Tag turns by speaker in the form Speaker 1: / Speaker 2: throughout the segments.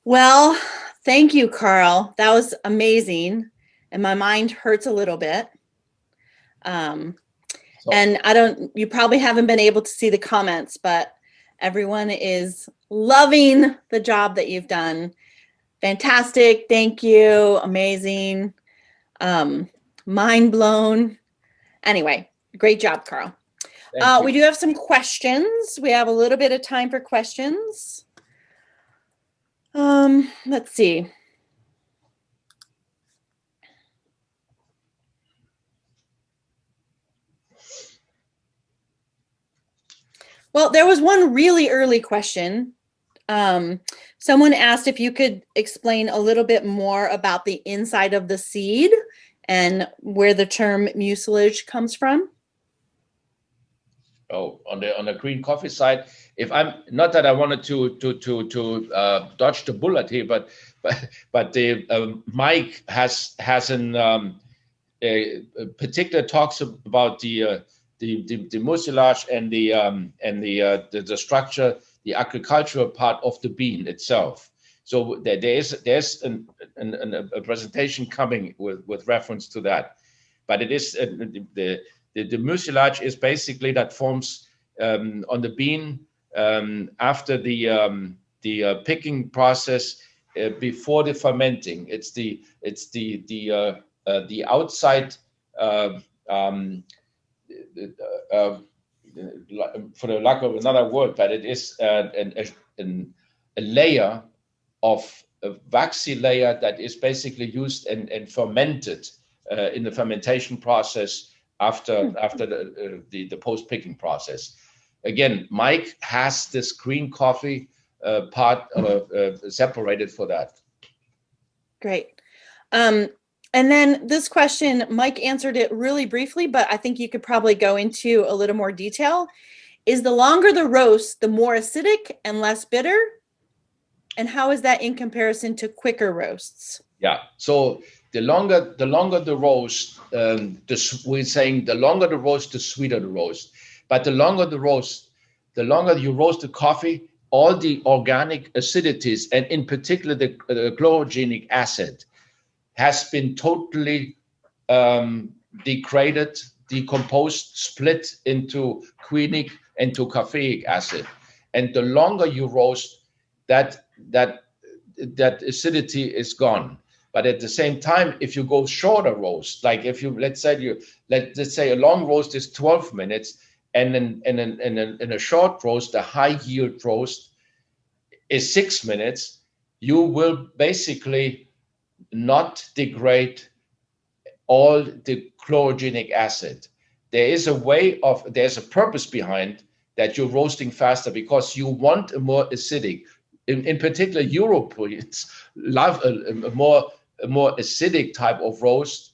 Speaker 1: Well, thank you, Karl. That was amazing. And my mind hurts a little bit. Um,
Speaker 2: So
Speaker 1: and you probably haven't been able to see the comments, but everyone is loving the job that you've done. Fantastic. Thank you. Amazing. Um, Mind blown. Anyway, great job, Karl.
Speaker 2: thank
Speaker 1: We
Speaker 2: you.
Speaker 1: do have some questions. We have a little bit of time for questions. Let's see. Well, there was one really early question. Someone asked if you could explain a little bit more about the inside of the seed and where the term mucilage comes from.
Speaker 2: Oh, on the green coffee side, if I'm not that I wanted to dodge the bullet here, but the Mike has an a particular talks about the mucilage and the structure, the agricultural part of the bean itself. So there's a presentation coming with reference to that, but it is the mucilage is basically that forms on the bean after the picking process before the fermenting. It's the outside uh, um, for the lack of another word, but it is a layer of a waxy layer that is basically used and fermented in the fermentation process after the post picking process. Again, Mike has this green coffee part separated for that.
Speaker 1: Great. And then this question, Mike answered it really briefly, but I think you could probably go into a little more detail. Is the longer the roast, the more acidic and less bitter? And how is that in comparison to quicker roasts?
Speaker 2: Yeah. So the longer the roast, we're saying the longer the roast, the sweeter the roast. But the longer the roast, the longer you roast the coffee, all the organic acidities, and in particular the chlorogenic acid, has been totally degraded, decomposed, split into quinic and to caffeic acid. And the longer you roast, that acidity is gone. But at the same time, if you go shorter roast, like if you let's say a long roast is 12 minutes, and in a short roast, a high yield roast is 6 minutes, you will basically not degrade all the chlorogenic acid. There's a purpose behind that you're roasting faster because you want a more acidic. In particular, Europeans love a more acidic type of roast,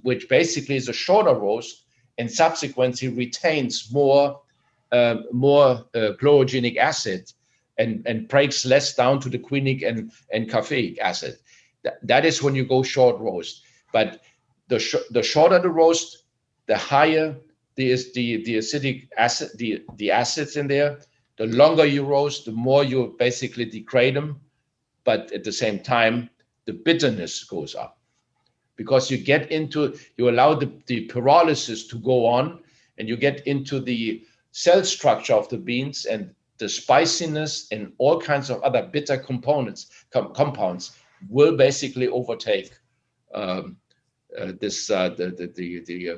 Speaker 2: which basically is a shorter roast and subsequently retains more chlorogenic acid and breaks less down to the quinic and caffeic acid. That is when you go short roast. But the shorter the roast, the higher the acidic acid, the acids in there. The longer you roast, the more you basically degrade them. But at the same time, the bitterness goes up because you allow the pyrolysis to go on, and you get into the cell structure of the beans, and the spiciness and all kinds of other bitter compounds will basically overtake the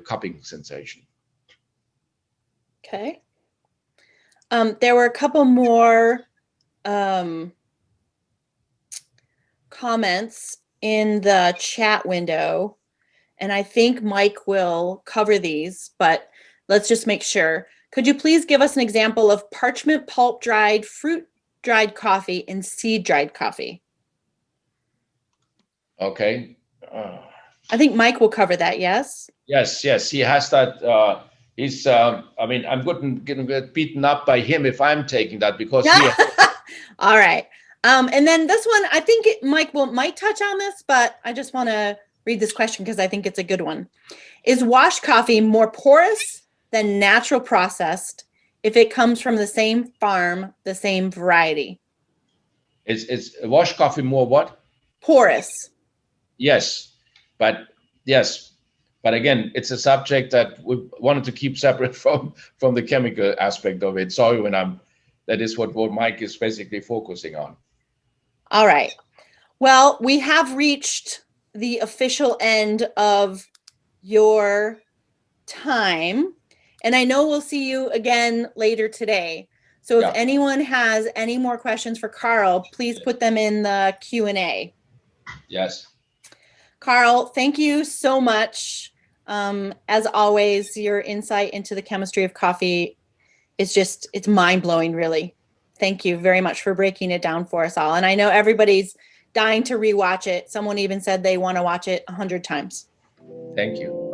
Speaker 2: cupping sensation.
Speaker 1: Okay. There were a couple more comments in the chat window, and I think Mike will cover these, but let's just make sure. Could you please give us an example of parchment pulp dried, fruit dried coffee, and seed dried coffee?
Speaker 2: Okay.
Speaker 1: I think Mike will cover that, yes?
Speaker 2: Yes, he has that. I'm going to get beaten up by him if I'm taking that because he.
Speaker 1: All right. And then this one, I think Mike might touch on this, but I just want to read this question because I think it's a good one. Is washed coffee more porous than natural processed if it comes from the same farm, the same variety?
Speaker 2: It's wash coffee more what?
Speaker 1: Porous.
Speaker 2: Yes, but yes, but again, it's a subject that we wanted to keep separate from the chemical aspect of it. Sorry when that is what Mike is basically focusing on.
Speaker 1: All right. Well, we have reached the official end of your time, and I know we'll see you again later today. So if anyone has any more questions for Karl, please put them in the Q&A.
Speaker 2: Yes.
Speaker 1: Karl, thank you so much. As always, your insight into the chemistry of coffee is just, it's mind-blowing, really. Thank you very much for breaking it down for us all. And I know everybody's dying to rewatch it. Someone even said they want to watch it 100 times.
Speaker 2: Thank you.